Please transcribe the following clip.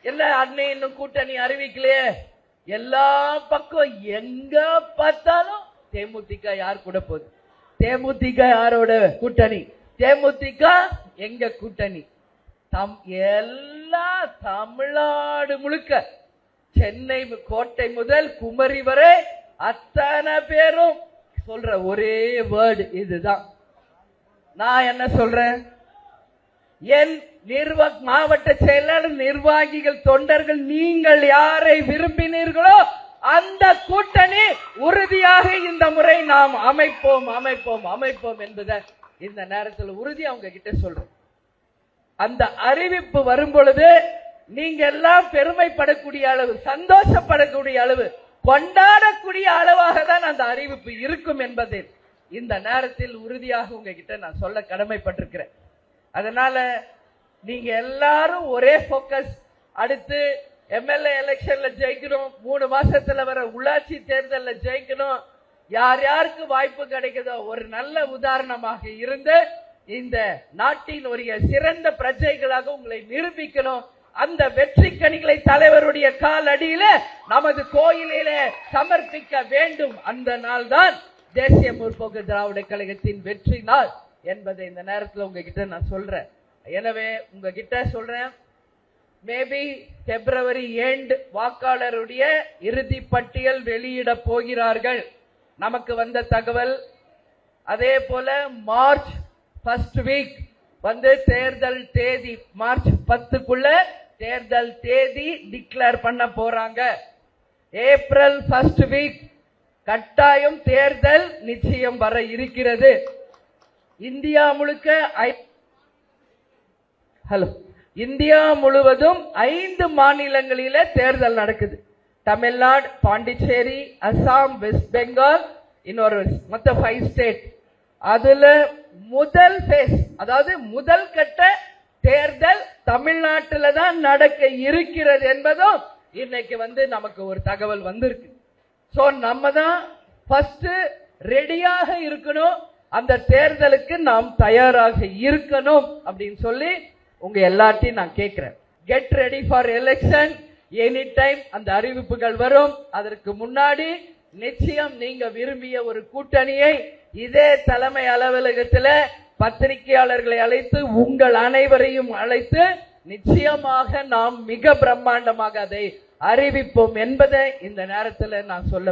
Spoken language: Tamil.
இல்ல அன்னை இன்னும் கூட்டணி அறிவிக்கலையே. எல்லா பக்கம் எங்க பார்த்தாலும் தேமுதிக யார் கூட போகுது, தேமுதிக யாரோட கூட்டணி, தேமுதிக எங்க கூட்டணி. எல்லா தமிழ்நாடு முழுக்க சென்னை கோட்டை முதல் குமரி வரை அத்தனை பேரும் சொல்ற ஒரே வேர்டு இதுதான். நான் என்ன சொல்றேன், என் மாவட்ட செயலாளர், நிர்வாகிகள், தொண்டர்கள், நீங்கள் யாரை விரும்பினீர்களோ அந்த கூட்டணி உறுதியாக இந்த முறை நாம் அமைப்போம் அமைப்போம் அமைப்போம் என்பதை இந்த நேரத்தில் உறுதி அவங்க கிட்ட சொல்றேன். அந்த அறிவிப்பு வரும் பொழுது நீங்க எல்லாம் பெருமைப்படக்கூடிய அளவு, சந்தோஷப்படக்கூடிய அளவு, கொண்டாடக்கூடிய அளவாக தான் அந்த அறிவிப்பு இருக்கும் என்பதில் இந்த நேரத்தில் உறுதியாக உங்ககிட்ட நான் சொல்ல கடமைப்பட்டிருக்கிறேன். அதனால நீங்க எல்லாரும் ஒரே போக்கஸ். அடுத்து எம்எல்ஏ எலெக்ஷன்ல ஜெயிக்கணும், 3 மாசத்துல வர உள்ளாட்சி தேர்தலில் ஜெயிக்கணும். யார் யாருக்கு வாய்ப்பு கிடைக்குதோ ஒரு நல்ல உதாரணமாக இருந்து இந்த நாட்டின் ஒரு சிறந்த பிரஜைகளாக உங்களை நிரூபிக்கணும். அந்த வெற்றி கனிகளை தலைவருடைய கால் அடியில நமது கோயிலிலே சமர்ப்பிக்க வேண்டும். அந்த நாள் தான் தேசிய முற்போக்கு திராவிட கழகத்தின் வெற்றி நாள் என்பதை இந்த நேரத்தில் உங்ககிட்ட நான் சொல்றேன். எனவே உங்ககிட்ட சொல்றேன், மேபி பிப்ரவரி எண்ட் வாக்காளருடைய இறுதி பட்டியல் வெளியிட போகிறார்கள், நமக்கு வந்த தகவல். அதே போல மார்ச் ஃபர்ஸ்ட் வீக் தேர்தல் தேதி, மார்ச் 10க்குள்ள தேர்தல் தேதி டிக்ளேர் பண்ண போறாங்க. ஏப்ரல் ஃபர்ஸ்ட் வீக் கட்டாயம் தேர்தல் நிச்சயம் வர இருக்கிறது. இந்தியா முழுவதும் 5 மாநிலங்களிலே தேர்தல் நடக்குது. தமிழ்நாடு, பாண்டிச்சேரி, அசாம், வெஸ்ட் பெங்கால், இன்னொரு மொத்தம் 5 ஸ்டேட். அதுல முதல் பேஸ், அதாவது முதல் கட்ட தேர்தல் தமிழ்நாட்டில் தான் நடக்க இருக்கிறது என்பதும் இன்னைக்கு நமக்கு ஒரு தகவல் வந்திருக்கு. சோ நம்ம தான் ஃபர்ஸ்ட் ரெடியாக இருக்கணும், அந்த தேர்தலுக்கு நாம் தயாராக இருக்கணும் அப்படின்னு சொல்லி உங்க எல்லாத்தையும் நான் கேட்கிறேன். Get ready for election any time. அந்த அறிவிப்புகள் வரும். அதற்கு முன்னாடி நிச்சயம் நீங்க விரும்பிய ஒரு கூட்டணியை இதே தலைமை அலுவலகத்தில் பத்திரிகையாளர்களை அழைத்து, உங்கள் அனைவரையும் அழைத்து நிச்சயமாக நாம் மிக பிரம்மாண்டமாக அதை அறிவிப்போம் என்பதை இந்த நேரத்தில் நான் சொல்ல